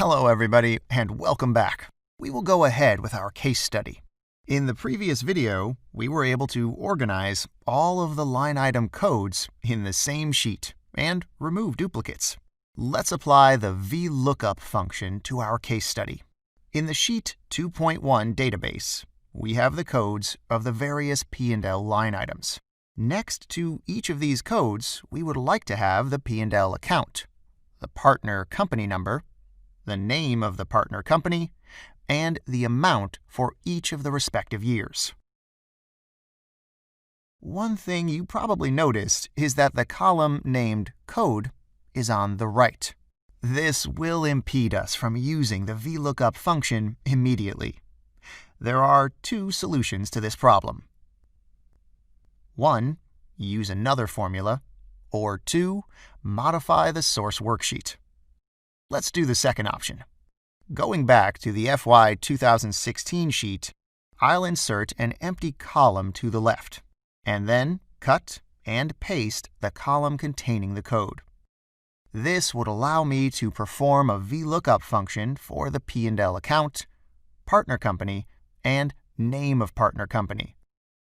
Hello everybody, and welcome back. We will go ahead with our case study. In the previous video, we were able to organize all of the line item codes in the same sheet and remove duplicates. Let's apply the VLOOKUP function to our case study. In the Sheet 2.1 database, we have the codes of the various P&L line items. Next to each of these codes, we would like to have the P&L account, the partner company number, the name of the partner company, and the amount for each of the respective years. One thing you probably noticed is that the column named Code is on the right. This will impede us from using the VLOOKUP function immediately. There are two solutions to this problem. 1. Use another formula, or 2. Modify the source worksheet. Let's do the second option. Going back to the FY 2016 sheet, I'll insert an empty column to the left, and then cut and paste the column containing the code. This would allow me to perform a VLOOKUP function for the P&L account, partner company, and name of partner company.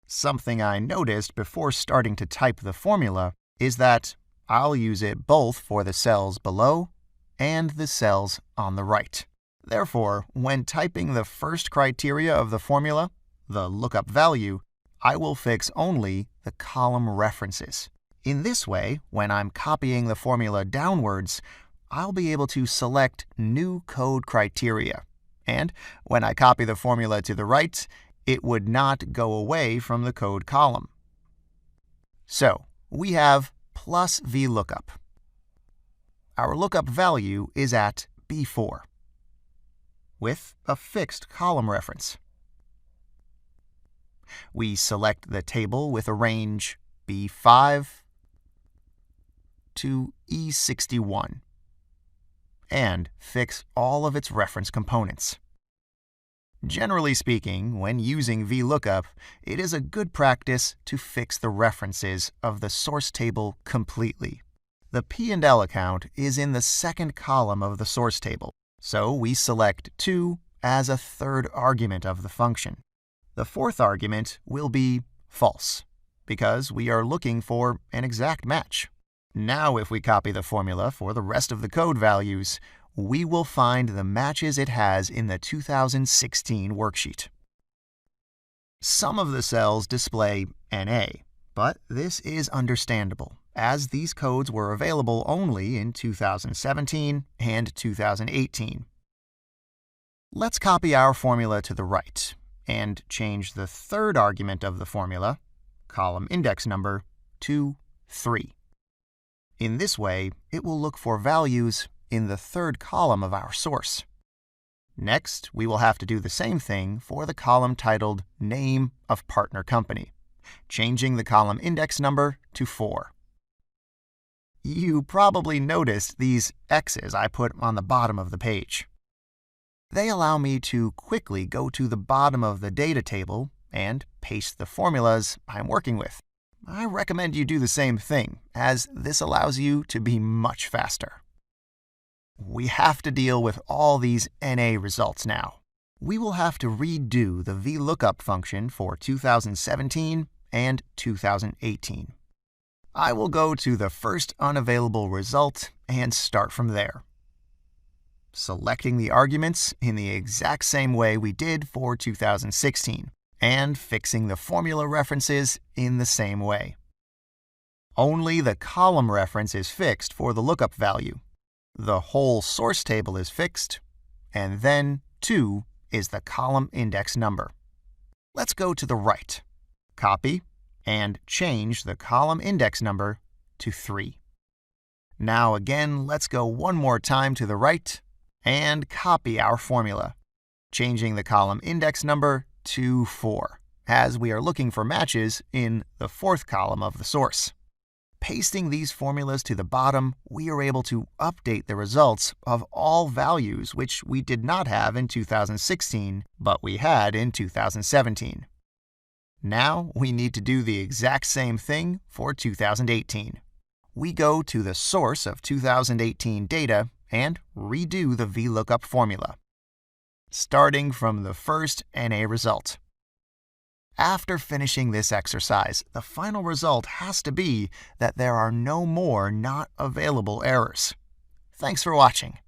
Something I noticed before starting to type the formula is that I'll use it both for the cells below and the cells on the right. Therefore, when typing the first criteria of the formula, the lookup value, I will fix only the column references. In this way, when I'm copying the formula downwards, I'll be able to select new code criteria. And when I copy the formula to the right, it would not go away from the code column. So, we have plus VLOOKUP. Our lookup value is at B4, with a fixed column reference. We select the table with a range B5 to E61 and fix all of its reference components. Generally speaking, when using VLOOKUP, it is a good practice to fix the references of the source table completely. The P&L account is in the second column of the source table, so we select 2 as a third argument of the function. The fourth argument will be false, because we are looking for an exact match. Now if we copy the formula for the rest of the code values, we will find the matches it has in the 2016 worksheet. Some of the cells display NA, but this is understandable, as these codes were available only in 2017 and 2018. Let's copy our formula to the right and change the third argument of the formula, column index number, to 3. In this way, it will look for values in the third column of our source. Next, we will have to do the same thing for the column titled Name of Partner Company, changing the column index number to 4. You probably noticed these X's I put on the bottom of the page. They allow me to quickly go to the bottom of the data table and paste the formulas I'm working with. I recommend you do the same thing, as this allows you to be much faster. We have to deal with all these NA results now. We will have to redo the VLOOKUP function for 2017 and 2018. I will go to the first unavailable result and start from there, selecting the arguments in the exact same way we did for 2016, and fixing the formula references in the same way. Only the column reference is fixed for the lookup value. The whole source table is fixed, and then 2 is the column index number. Let's go to the right, copy, and change the column index number to 3. Now again, let's go one more time to the right and copy our formula, changing the column index number to 4, as we are looking for matches in the fourth column of the source. Pasting these formulas to the bottom, we are able to update the results of all values which we did not have in 2016, but we had in 2017. Now we need to do the exact same thing for 2018. We go to the source of 2018 data and redo the VLOOKUP formula, starting from the first NA result. After finishing this exercise, the final result has to be that there are no more not available errors. Thanks for watching.